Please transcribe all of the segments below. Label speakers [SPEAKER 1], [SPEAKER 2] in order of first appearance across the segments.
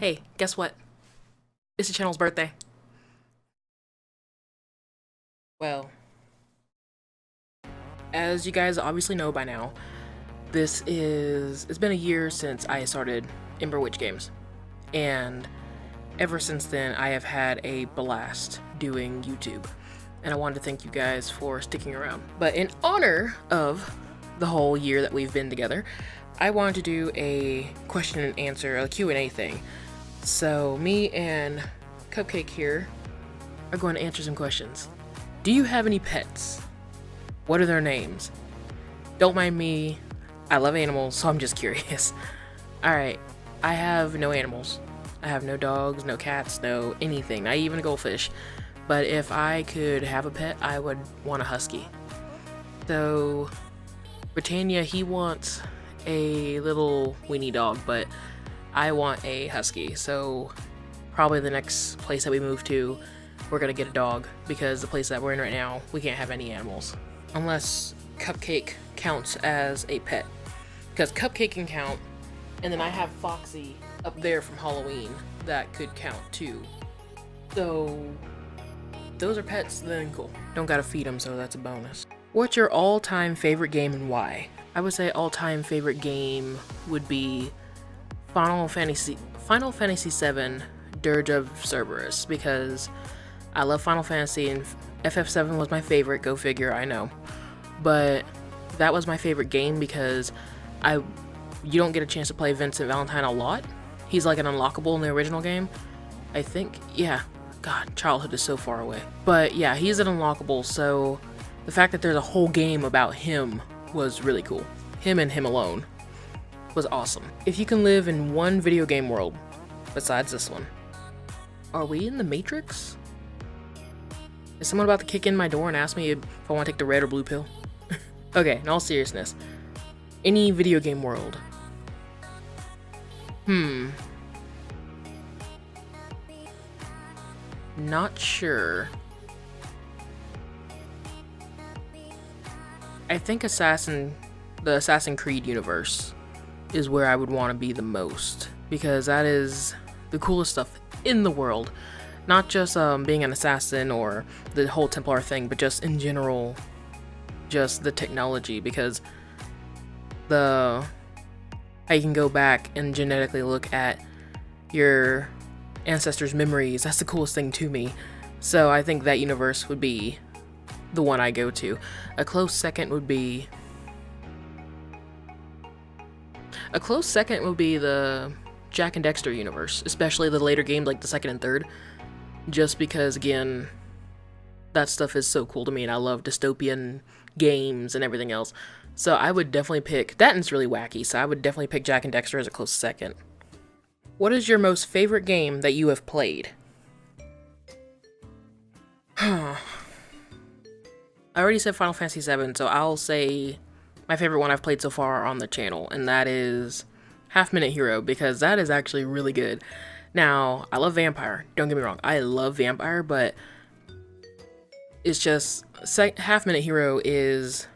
[SPEAKER 1] Hey, guess what? It's the channel's birthday. Well, as you guys obviously know by now, it's been a year since I started EmberWytch games. And ever since then, I have had a blast doing YouTube. And I wanted to thank you guys for sticking around. But in honor of the whole year that we've been together, I wanted to do a question and answer, a Q&A thing. So me and Cupcake here are going to answer some questions. Do you have any pets? What are their names? Don't mind me, I love animals, so I'm just curious. Alright, I have no animals. I have no dogs, no cats, no anything, not even a goldfish. But if I could have a pet, I would want a husky. So, Britannia, he wants a little weenie dog, but I want a husky. So, probably the next place that we move to, we're gonna get a dog, because the place that we're in right now, we can't have any animals. Unless Cupcake counts as a pet. Because Cupcake can count, and then I have Foxy up there from Halloween that could count too. So, those are pets, then cool. Don't gotta feed them, so that's a bonus. What's your all-time favorite game and why? I would say all-time favorite game would be Final Fantasy VII Dirge of Cerberus, because I love Final Fantasy and FF7 was my favorite, go figure, I know. But that was my favorite game because you don't get a chance to play Vincent Valentine a lot. He's like an unlockable in the original game. I think, yeah. God, childhood is so far away. But yeah, he's an unlockable, so the fact that there's a whole game about him was really cool. Him and him alone was awesome. If you can live in one video game world, besides this one, are we in the Matrix? Is someone about to kick in my door and ask me if I want to take the red or blue pill? Okay, in all seriousness, any video game world. Not sure. I think the Assassin's Creed universe is where I would want to be the most, because that is the coolest stuff in the world. Not just being an assassin or the whole Templar thing, but just in general, just the technology, because how you can go back and genetically look at your ancestors' memories, that's the coolest thing to me. So I think that universe would be the one I go to. A close second would be the Jak and Dexter universe, especially the later games like the second and third, just because, again, that stuff is so cool to me and I love dystopian games and everything else. So I would definitely pick that, and it's really wacky, so I would definitely pick Jak and Dexter as a close second. What is your most favorite game that you have played? I already said Final Fantasy VII, so I'll say my favorite one I've played so far on the channel, and that is Half Minute Hero, because that is actually really good. Now, I love Vampire, don't get me wrong, I love Vampire, but it's just, Half Minute Hero is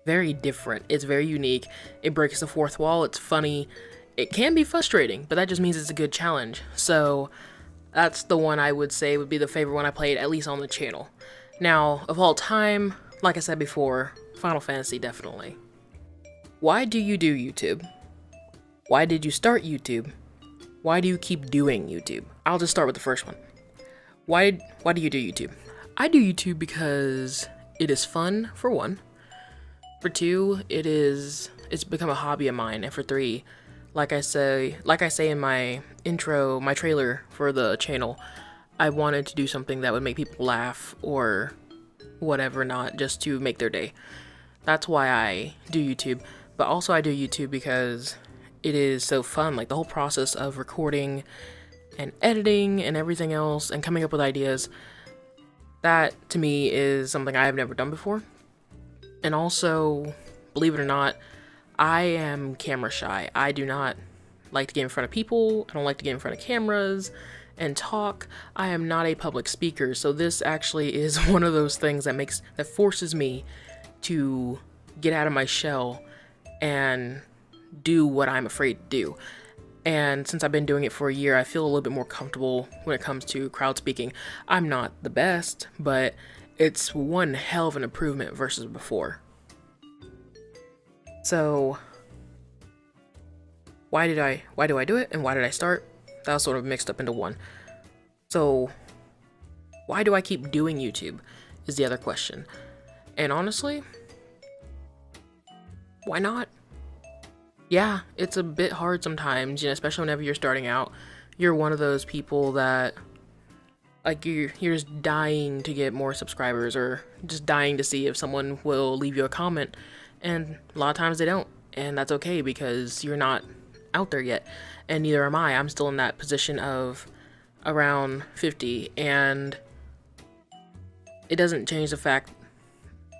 [SPEAKER 1] very different, it's very unique, it breaks the fourth wall, it's funny, it can be frustrating, but that just means it's a good challenge. So that's the one I would say would be the favorite one I played, at least on the channel. Now, of all time, like I said before, Final Fantasy definitely. Why do you do YouTube? Why did you start YouTube? Why do you keep doing YouTube? I'll just start with the first one. Why do you do YouTube? I do YouTube because it is fun, for one. For two, it's become a hobby of mine, and for three, like I say in my intro, my trailer for the channel, I wanted to do something that would make people laugh or whatever, not just to make their day. That's why I do YouTube. But also I do YouTube because it is so fun, like the whole process of recording and editing and everything else and coming up with ideas. That to me is something I have never done before. And also, believe it or not, I am camera shy. I do not like to get in front of people. I don't like to get in front of cameras and talk. I am not a public speaker, so this actually is one of those things that forces me to get out of my shell and do what I'm afraid to do. And since I've been doing it for a year, I feel a little bit more comfortable when it comes to crowd speaking. I'm not the best, but it's one hell of an improvement versus before. So why do I do it, and why did I start? That was sort of mixed up into one. So why do I keep doing YouTube is the other question. And honestly, why not? Yeah, it's a bit hard sometimes, especially whenever you're starting out. You're one of those people that, like, you're just dying to get more subscribers, or just dying to see if someone will leave you a comment, and a lot of times they don't, and that's okay because you're not out there yet, and neither am I. I'm still in that position of around 50, and it doesn't change the fact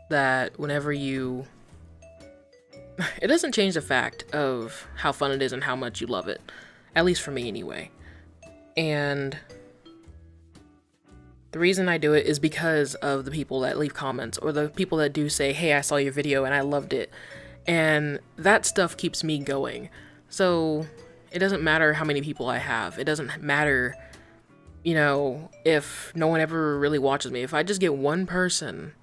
[SPEAKER 1] that whenever you... It doesn't change the fact of how fun it is and how much you love it. At least for me, anyway. And the reason I do it is because of the people that leave comments, or the people that do say, hey, I saw your video and I loved it. And that stuff keeps me going. So it doesn't matter how many people I have. It doesn't matter, if no one ever really watches me. If I just get one person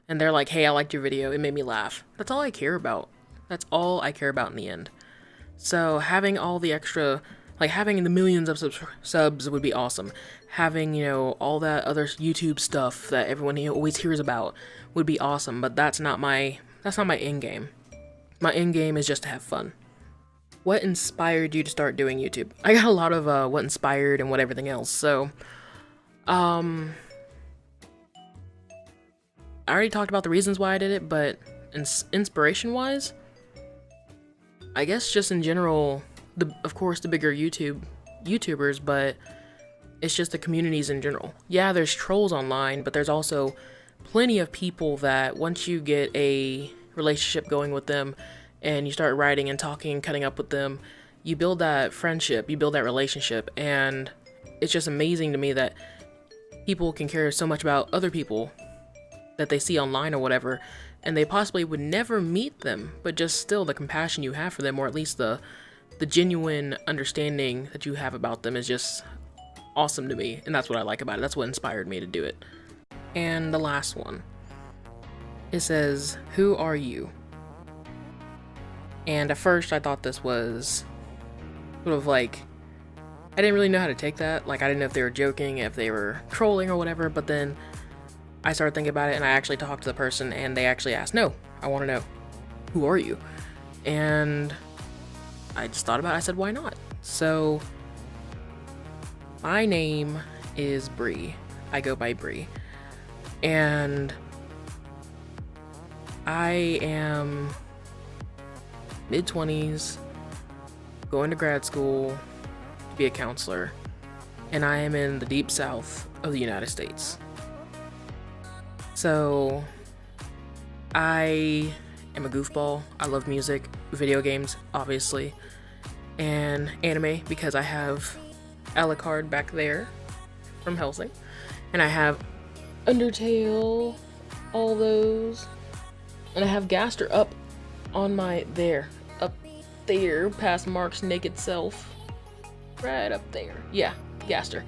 [SPEAKER 1] and they're like, hey, I liked your video, it made me laugh. That's all I care about. That's all I care about in the end. So having all the extra, like having the millions of subs would be awesome. Having, all that other YouTube stuff that everyone always hears about would be awesome, but that's not my end game. My end game is just to have fun. What inspired you to start doing YouTube? I got a lot of what inspired and what everything else. So, I already talked about the reasons why I did it, but inspiration-wise, I guess just in general, of course the bigger YouTubers, but it's just the communities in general. Yeah, there's trolls online, but there's also plenty of people that once you get a relationship going with them and you start writing and talking and cutting up with them, you build that friendship, you build that relationship, and it's just amazing to me that people can care so much about other people that they see online or whatever, and they possibly would never meet them, but just still the compassion you have for them, or at least the genuine understanding that you have about them, is just awesome to me, and that's what I like about it. That's what inspired me to do it. And the last one, it says, who are you? And at first I thought this was sort of like, I didn't really know how to take that. Like, I didn't know if they were joking, if they were trolling or whatever, but then I started thinking about it, and I actually talked to the person, and they actually asked, no, I want to know, who are you? And I just thought about it. I said, why not? So my name is Bree. I go by Bree. And I am mid-20s, going to grad school to be a counselor, and I am in the deep south of the United States. So I am a goofball. I love music, video games, obviously, and anime, because I have Alucard back there from Helsing, and I have Undertale, all those, and I have Gaster up on my up there past Mark's naked self, right up there. Yeah, Gaster.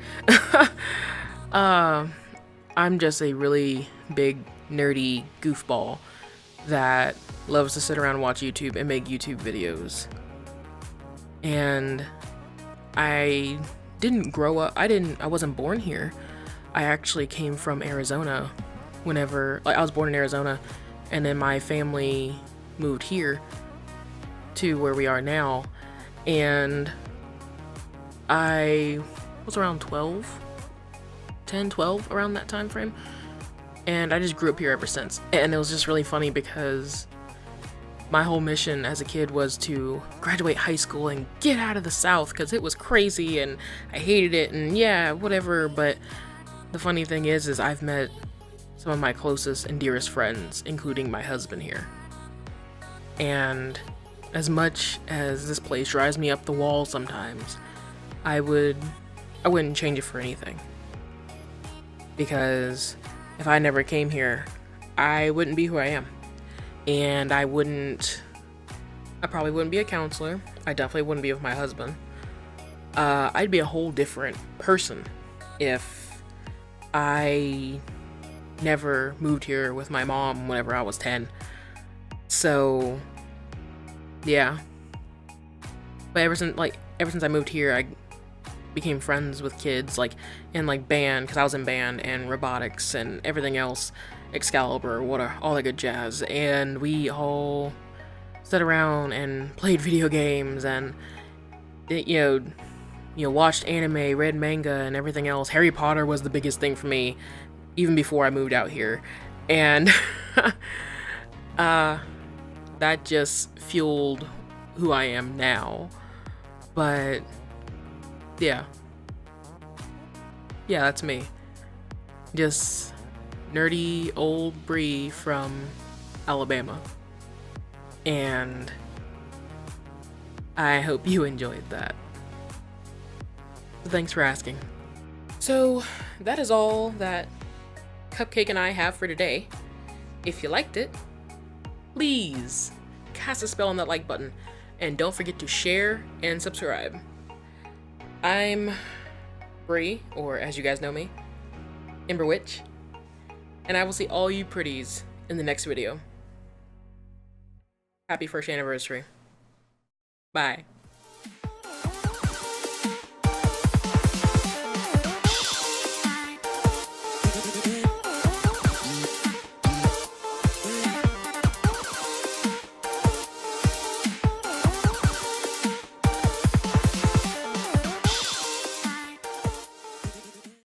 [SPEAKER 1] I'm just a really big nerdy goofball that loves to sit around and watch YouTube and make YouTube videos. And I didn't grow up, I wasn't born here. I actually came from Arizona I was born in Arizona, and then my family moved here to where we are now, and I was around 10, 12, around that time frame, and I just grew up here ever since. And it was just really funny because my whole mission as a kid was to graduate high school and get out of the South, because it was crazy and I hated it, and yeah, whatever. But the funny thing is I've met some of my closest and dearest friends, including my husband here. And as much as this place drives me up the wall sometimes, I wouldn't change it for anything. Because if I never came here, I wouldn't be who I am. And I probably wouldn't be a counselor. I definitely wouldn't be with my husband. I'd be a whole different person if I never moved here with my mom whenever I was 10. So, yeah. But ever since I moved here, I became friends with kids, like, in, like, band, because I was in band, and robotics, and everything else, Excalibur, all that good jazz, and we all sat around and played video games, and, watched anime, read manga, and everything else. Harry Potter was the biggest thing for me, even before I moved out here, and, that just fueled who I am now. But yeah, that's me. Just nerdy old Bree from Alabama, and I hope you enjoyed that. Thanks for asking. So that is all that Cupcake and I have for today. If you liked it, please cast a spell on that like button, and don't forget to share and subscribe. I'm Bree, or as you guys know me, EmberWytch, and I will see all you pretties in the next video. Happy 1st anniversary. Bye.